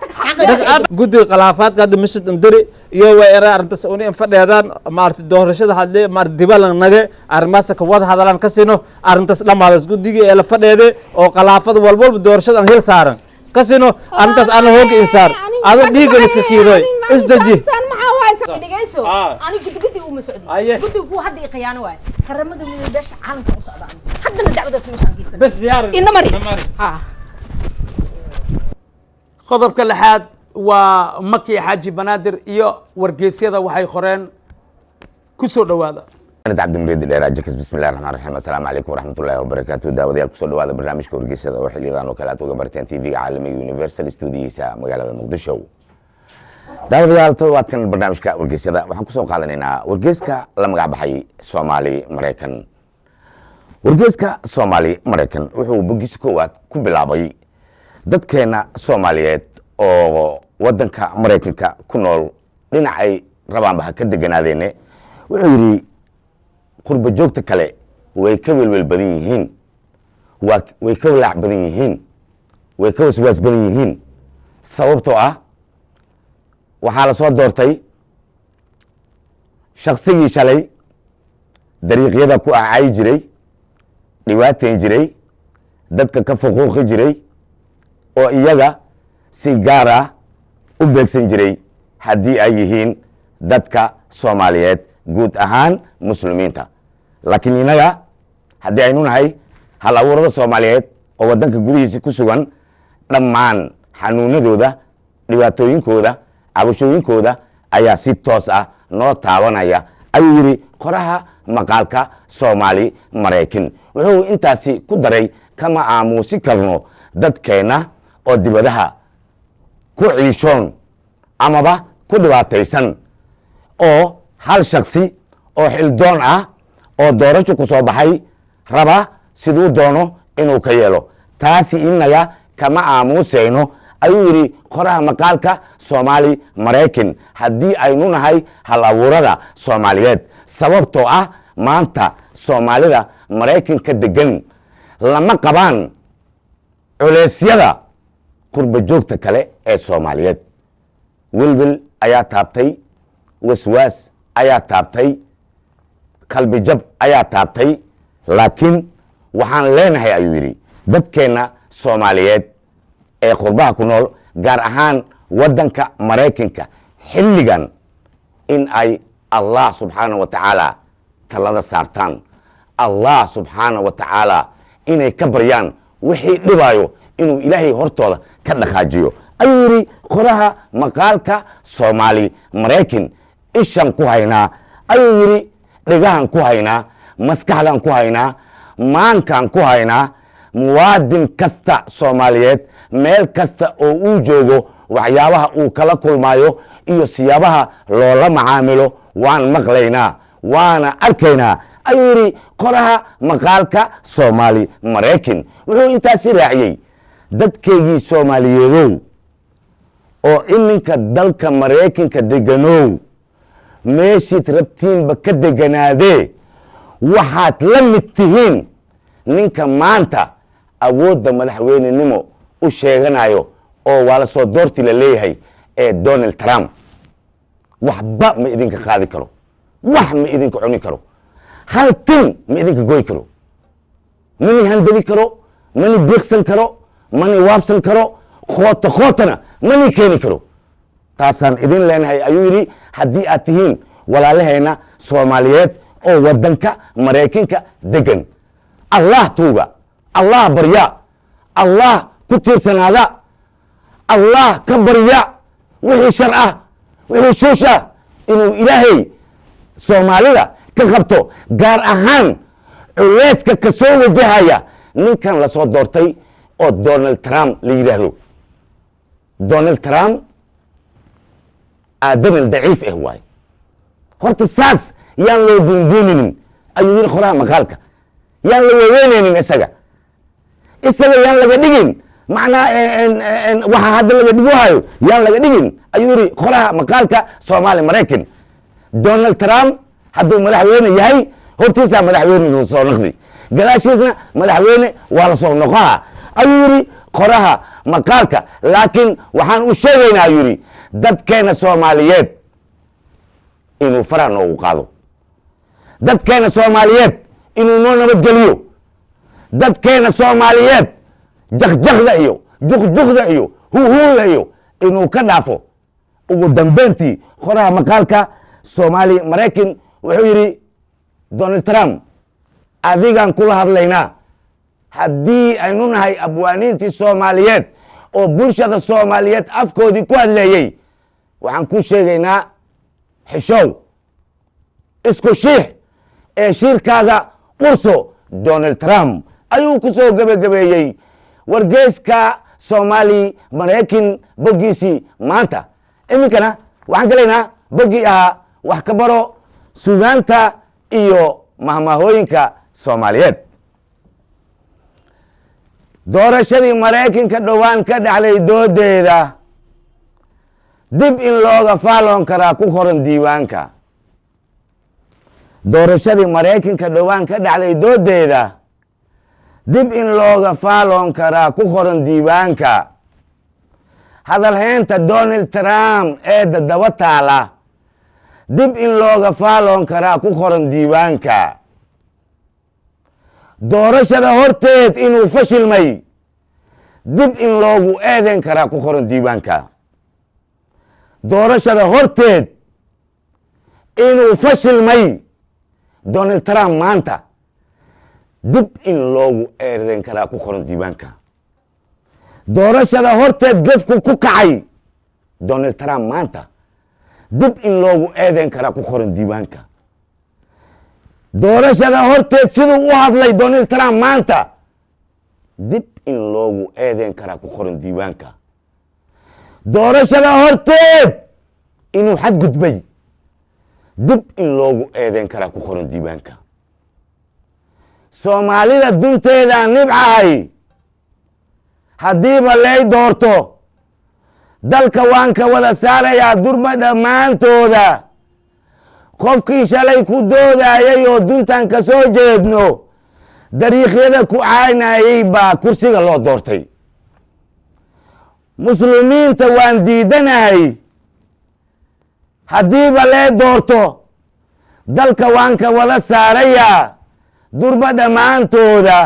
قلتك قد خلافات قد مشت مدري يو ويرا أنت سؤولين فرد هذا مارت دورش هذا هذا مارت دبل نجى أرماسك وضع هذا لان كسينو أنت لما هذا قد دقي إلى فرد هذا أو خلافات والبول بدورش هذا هيل سارن كسينو أنت أنا هو إنسان هذا دقيقة نسكتيروي إستجي dhegeyso ani gudi uma socdo gudi ku hadda qiyaano waay karamada mid beesha caalamka u socdaan haddana dacwadaas meeshaan geeysan bas diyaar inna mari qodobka lixaad waa maki xaaji banaadir iyo wargeysyada waxay qoreen ku soo dhawaada أنا عبد المريد العراجكس بسم الله الرحمن الرحيم السلام عليكم ورحمة الله وبركاته داوديال كسر هذا برنامج كورجيس هذا وحيل إذا وكالات وجبرتين تي في عالمي يونيفرسال ستوديوسا مقالة مقدشو داوديال توات كان البرنامج كورجيس هذا وحنا كسر قالنا ورجيس كا لما قاعد بحي سومالي مريكان ورجيس كا سومالي مريكان وهو بجيس كوات كبلابي دت كنا سوماليات أو ودن كا مريكان كا كنول لنا أي ربان بها كده جنادينه وعيري قرب جوجت كله ويكول والبديهين ويكول عبديهين ويكوس واس بديهين صوبته وحال صوت دورتي شخصي شلي dariiqyada ku acay jiray dhibaateyn jiray dadka ka fuquuqi jiray oo iyaga si gaar ah u beegsan jiray haddii ay yihiin dadka soomaaliyeed guud ahaan muslimiinta laakiin innaga haddii aynu nahay hal abuurada soomaaliyeed oo waddanka gudihiisi ku sugan dhammaan xanuunadooda dhibaatooyinkooda cabashooyinkooda ayaa si toos ah noo taabanaya ayuu yidhi qoraha maqaalka soomaali maraykan wuxuu intaasi ku daray kama aamuusi karno dadkeenna oo dibadaha ku ciishoon amaba ku dhibaataysan oo hal shaksi oo xildoon ah oo doorasho ku soo baxay raba siduu doono inuu ka yeelo taasi innaga kama aamuusayno ayuu yidhi qoraha maqaalka soomaali maraykan haddii aynu nahay hal abuurada soomaaliyeed sababtoo ah maanta soomaalida maraykanka degan lama qabaan culeysyada qurba joogta kale ee soomaaliyeed wilwil ayaa taabtay waswaas ayaa taabtay qalbijab ayaa taabtay laakiin waxaan leenahay ayuu yidhi dadkeenna soomaaliyeed ee qurbaha ku nool gaar ahaan waddanka maraykanka xilligan in ay allah subxaana wa tacaala talada saartaan allah subxaana wa tacaala inay ka baryaan wixii dhibaayo inuu ilaahay hortooda ka dhaqaajiyo ayuu yidhi qoraha maqaalka soomaali maraykan ishan ku haynaa ayuu yidhi dhigahan ku haynaa maskaxdan ku haynaa maankan ku haynaa muwaadin kasta soomaaliyeed meel kasta oo uu joogo waxyaabaha uu kala kulmaayo iyo siyaabaha loola macaamilo waan maqlaynaa waana arkaynaa ayuu yidhi qoraha maqaalka soomaali maraykan wuxuu intaasi raaciyey dadkeygii soomaaliyeedow oo iminka dalka maraykanka deganow meeshiid rabtiinba ka deganaadee waxaad la mid tihiin ninka maanta awoodda madaxweynenimo u sheeganayo oo waa la soo doorti la leeyahay ee donald trump waxba ma idinka qaadi karo wax ma idinka cuni karo hal tin ma idinka goy karo mani handadi karo mani biiqsan karo mani waabsan karo khootana mani keeni karo taasaan idin leenahay ayuu yidhi haddii aad tihiin walaalaheenna soomaaliyeed oo waddanka maraykanka degan allah tuuga allah barya allah ku tiirsanaada allah ka barya wixii shar ah wixii shuush ah inuu ilaahay soomaalida ka qabto gaar ahaan culeyska ka soo wajahaya ninkan la soo doortay oo donald trump la yidhaahdo donald trump aadaman daciif ah waaye horta saas yaan loo bunbuuninin ayuu yidhi qoraha maqaalka yaan la weweynaynin isaga yaan laga dhigin macnaa waxa hadda laga dhigohayo yaan laga dhigin ayuu yidhi qoraha maqaalka soomaali maraykan donald trump hadduu madaxweyne yahay hortiisaa madaxweyne la soo noqdi gadaashiisna madaxweyne waa la soo noqoha ayuu yidhi qoraha maqaalka laakiin waxaan u sheegaynaa ayuu yidhi dadkeena soomaaliyeed inuu faraha noogu qaado dadkeena soomaaliyeed inuu noo nabadgeliyo dadkeena soomaaliyeed jakjakda iyo juqjuqda iyo huhuuda iyo inuu ka dhaafo ugu dambeyntii qoraha maqaalka soomaali maraykan wuxuu yidhi donald trump adigaan kula hadlaynaa haddii aynu nahay abwaaniintii soomaaliyeed oo bulshada soomaaliyeed afkoodii ku hadleeyey waxaan ku sheegaynaa xishow isku shiix ee shiirkaaga urso donald trump ayuu ku soo gebagabeeyey wargeyska soomaali maraykan boggiisii maanta iminkana waxaan gelaynaa boggii ahaa wax ka baro sugaanta iyo mahmahooyinka soomaaliyeed doorashadii maraykanka dhowaan ka dhacday doodeeda dib in looga faaloon karaa ku qoran diiwaanka doorashadii maraykanka dhowaan ka dhacday doodeeda dib in looga faaloon karaa ku qoran diiwaanka hadalhaynta donald trump ee dadaba taala dib in looga faaloon karaa ku qoran diiwaanka doorashada horteed inuu fashilmay dib in loogu eedeyn karaa ku qoran diiwaanka doorashada horteed inuu fashilmay Donald Trump maanta dib in loogu eedeyn karaa ku qoran diiwaanka doorashada horteed gefku ku kacay Donald Trump maanta dib in loogu eedeyn karaa ku qoran diiwaanka doorashada horteed siduu u hadlay Donald Trump maanta dib in loogu eedeyn karaa ku qoran diiwaanka doorashada horteed inuu xadgudbay dib in loogu eedeyn karaa ku qoran diiwaanka Soomaalida dunteeda nibcahay haddiiba lay doorto dalka waan ka wada saarayaa durba dhammaantooda qofkii shalay ku doodayay oo duntan ka soo jeedno dariiqyada ku caynayay baa kursiga loo doortay muslimiinta waan diidanahay haddiiba lee doorto dalka waan ka wada saarayaa durba dhammaantooda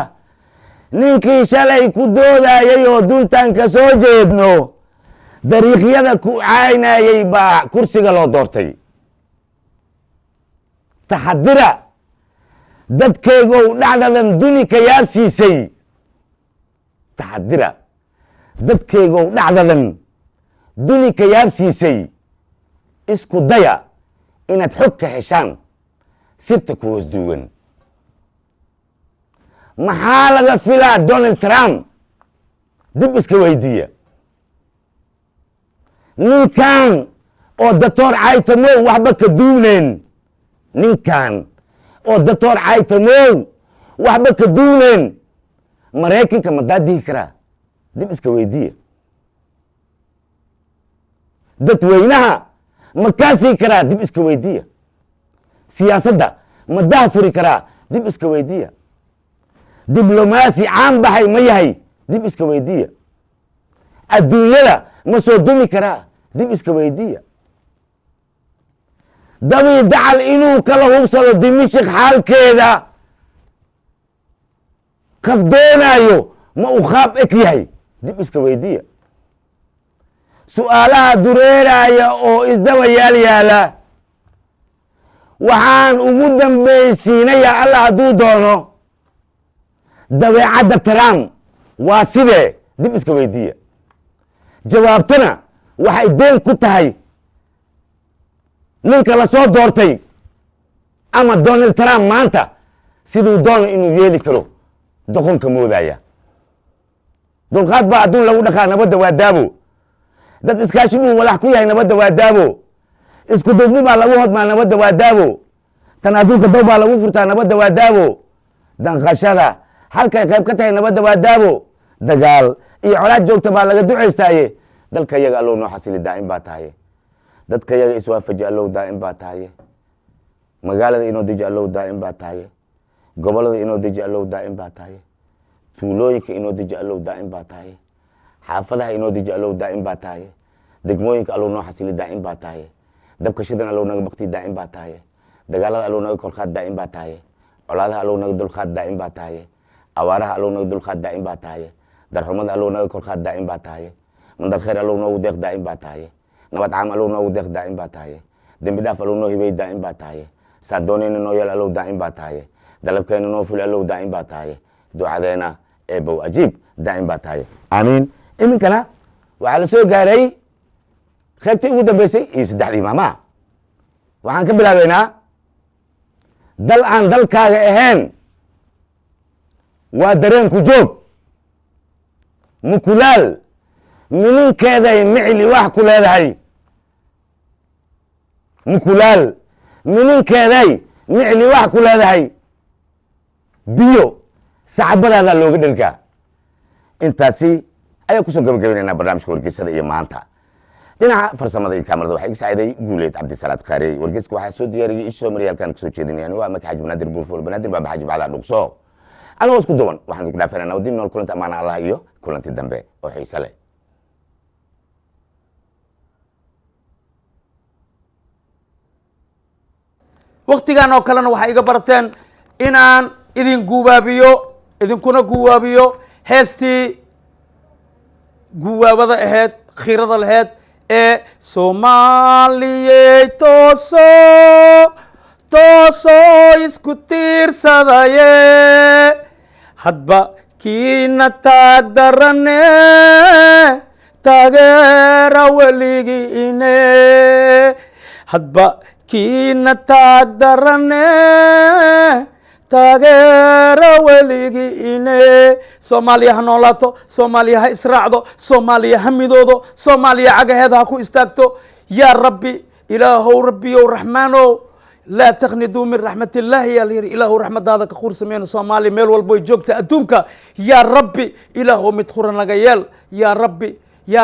ninkii shalay ku doodayay oo duntan ka soo jeedno dariiqyada ku caynayay baa kursiga loo doortay taxadira dadkaygow dhacdadan duni ka yaabsiisay taxadira dadkaygow dhacdadan duni ka yaabsiisay isku daya inaad xog ka heshaan sirta ku hoos duugan maxaa laga filaa Donald Trump dib iska weydiiya ninkan oo Dr. Caytamow waxba ka duunen ninkan oo Dr. Caytamow waxba ka duunen Mareykanka ma daadihi karaa dib iska weydiiya dadweynaha ma kaafii karaa dib iska weydiiya siyaasadda ma daafuri karaa dib iska weydiiya diblomaasi caan baxay ma yahay dib iska weydiiya adduunyada ma soo dumi karaa dib iska weydiiya dabii dacal inuu kala hubsado dimishik xaalkeeda qaf doonaayo ma u qaab eg yahay dib iska weydiiya su'aalaha dureeraya oo isdaba yaala waxaan ugu dambaysiinayaa alla hadduu doono dabeecadda Trump waa sidee dib iska weydiiya jawaabtana waxay deen ku tahay ninka la soo doortay ama Donald Trump maanta siduu doono inuu yeeli karo doqonka moodaya dulqaad baa adduun lagu dhaqaa nabadda waa daabo dad iskaashi buu walax ku yahay nabadda waa daabo isku duubni baa lagu hodmaa nabadda waa daabo tan adduunka dow baa lagu furtaa nabadda waa daabo danqashada halkay qayb ka tahay nabadda waa daabo dagaal iyo colaad joogta baa laga ducaystaaye dalka yaga allow noo xasili daa'im baa tahaye dadka yaga iswaafaji allow daa'im baa tahaye magaalada inoo deji allow daa'im baa tahaye gobolada inoo deji allow daa'im baa tahaye tuulooyinka inoo deji allow daa'im baa tahaye xaafadaha inoo deji allow daa'im baa tahaye degmooyinka allow noo xasili daa'im baa tahaye dabka shidan allow naga bakti daa'im baa tahaye dagaalada allow naga korqaad daa'im baa tahaye colaadaha allow naga dulqaad daa'im baa tahaye awaaraha allow naga dulqaad daa'im baa tahaye darxumada allow naga korqaad daa'im baa tahaye mandar khayr allow noogu deeq daa'im baa tahaye nabad caam allow noogu deeq daa'im baa tahaye dembi dhaaf allow noo hibay daa'im baa tahaye saan doonayna noo yeel allow daa'im baa tahaye dalabkeena noo fuli allow daa'im baa tahaye ducadeena eebow ajiib daa'im baa tahaye aamiin iminkana waxaa la soo gaaray qaybtii ugu dambeysay iyo saddexdii maamaha waxaan ka bilaabeynaa dal aan dalkaaga ahayn waa dareenku joog mukulaal mininkeeday micli wax ku leedahay mukulaal mininkeeday micli wax ku leedahay biyo sacbadaada looga dhergaa intaasi ayaan kusoo gabagabaynaynaa barnaamijka wargeysada iyo maanta dhinaca farsamada iyo kaamarada waxaa iga saaciday guuleed cabdisalaad khaarey wargeyska waxaa soo diyaariyey isha soomaliya halkaan kasoo jeedinayaan waa maka xaaji banaadir buurful banaadir baa xaaji bacdaa dhugso anagoo isku duwan waxaan idinku dhaafanaa nabadiin nool kulanta amaana allah iyo kulanti dambe oo xiise leh waktigan oo kalena waxay iga barteen inaan idin guwaabiyo idinkuna guwaabiyo heestii guwaabada ahayd khirada lahayd ee soomaaliyey toosoo isku tiirsadaye hadba kiina taag darane taageera weligii ine hadba kiina taag darane taageera weligii ine soomaaliya ha noolaato soomaaliya ha israacdo soomaaliya ha midoodo soomaaliya cagaheeda ha ku istaagto yaa rabbi ilaahow rabbiyow raxmaanow laa takniduu min raxmat illaahi yaa layidhi ilaahow raxmadaada ka quursameyno soomaaliya meel walboy joogta adduunka yaa rabbi ilaahow mid khura naga yeel yaa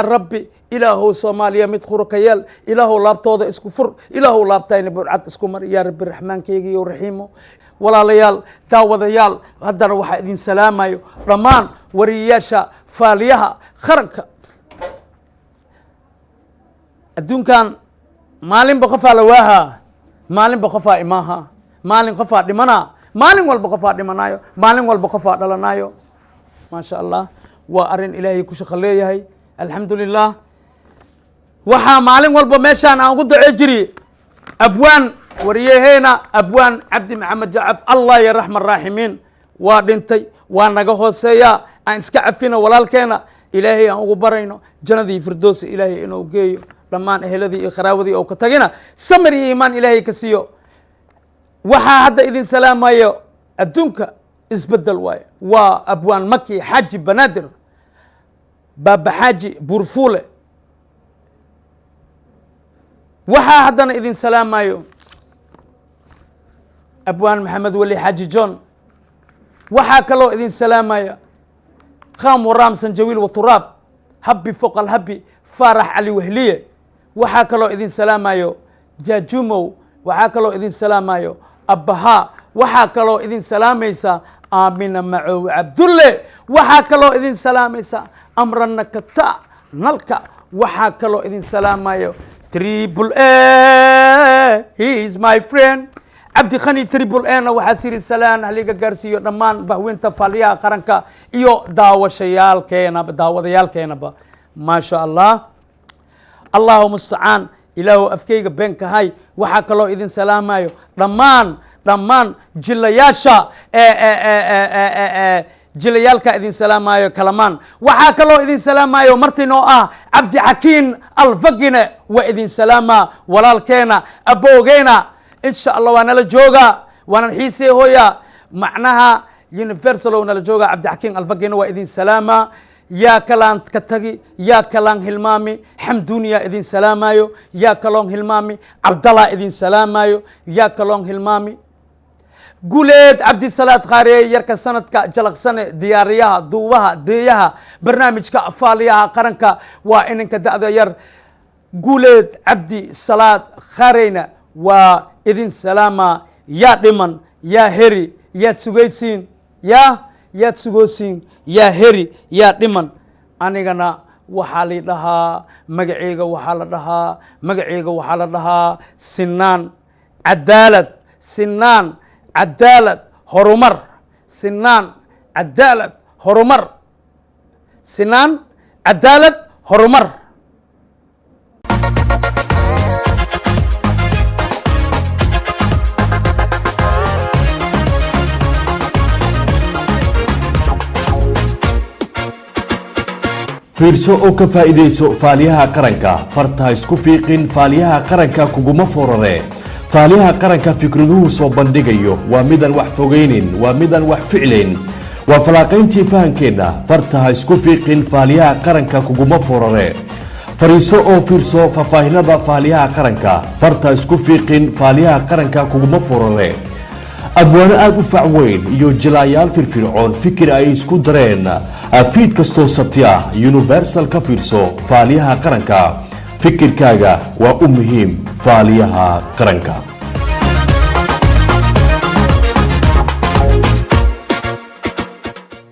rabbi ilaahow soomaaliya mid khura ka yeel ilaahow laabtooda isku fur ilaahow laabtayna burcad isku mar yaa rabbi raxmaankeygiiyo raxiimo walaalayaal daawadayaal haddana waxaa idin salaamayo dhammaan wariyayaasha faaliyaha qaranka adduunkan maalinba qofaa la waahaa maalinba qofaa imaaha maalin qofaa dhimanaa maalin walba qofaa dhimanayo maalin walba qofaa dhalanayo maasha allah waa arrin ilaahay ku shaqo leeyahay alxamdu lilah waxaa maalin walba meeshaan aan ugu ducee jiri abwaan wariyaheena abwaan cabdi maxamed jacaf allah ya raxma raaximiin waa dhintay waa naga hooseeyaa aan iska cafino walaalkeena ilaahay aan ugu barayno jannadii firdoosi ilaahay inuu geeyo dhammaan eheladii iyo qaraawadii oo ka tagina samir iyo iimaan ilaahay ka siiyo waxaa hadda idin salaamayo adduunka isbedel waaye waa abwaan maki xaaji banaadir baaba xaaji buurfuule waxaa haddana idin salaamayo abwaan maxamed weli xaaji john waxaa kaloo idin salaamaya kham waraam sanjawiil waturaab habbi foqal habbi faarax cali wehliye waxaa kaloo idin salaamayo jaajumow waxaa kaloo idin salaamayo abbahaa waxaa kaloo idin salaamaysa aamina macow cabdulle waxaa kaloo idin salaamaysa amrana kata nalka waxaa kaloo idin salaamayo triple A he is my friend cabdi khani triple A na waxaa siri salaan haliga gaarsiiyo dhammaan bahweynta faaliyaha qaranka iyo daawadayaalkeenaba maasha allah allahu mustacaan ilaahu afkeyga beenka hay waxaa kaloo idin salaamayo dhammaan jilayaasha jilayaalka idin salaamayo kalamaan waxaa kaloo idin salaamayo martinoo ah cabdi xakiin alfagine waa idin salaamaa walaalkeena aboogeena insha allah waa nala jooga waanan xiisee hooya macnaha universal oo nala jooga cabdi xakiin alfagine waa idin salaamaa yaa kalaan ka tagi yaa kalaan hilmaami xamduuniya idin salaamayo yaa kaloon hilmaami cabdallah idin salaamayo yaa kaloon hilmaami guleed cabdisalaad khaareye yarka sanadka jalaqsane diyaariyaha duubaha deeyaha barnaamijka faaliyaha qaranka waa ininka da'da yar guleed cabdi salaad khaareyna waa idin salaama yaa dhiman yaa heri yaad sugaysiin yaad sugoosiin yaa heri yaa dhiman anigana waxaa la dhahaa magaceyga waxaa la dhahaa sinaan cadaalad horumar sinaan cadaalad horumar fiirso oo ka faa'iidayso faaliyaha qaranka farta isku fiiqin faaliyaha qaranka kuguma forare faaliyaha qaranka fikraduhu soo bandhigayo waa midaan wax fogeynin waa midaan wax ficlayn waa falaaqayntii fahankeenna farta isku fiiqin faaliyaha qaranka kuguma forare fariiso oo fiirso faahfaahinada faaliyaha qaranka farta isku fiiqin faaliyaha qaranka kuguma forare abwaano aad u fac weyn iyo jilaayaal firfircoon fikir ay isku dareen fiid kastoo sabti ah universal ka fiirso faaliyaha qaranka fikirkaaga waa u muhiim faaliyaha qaranka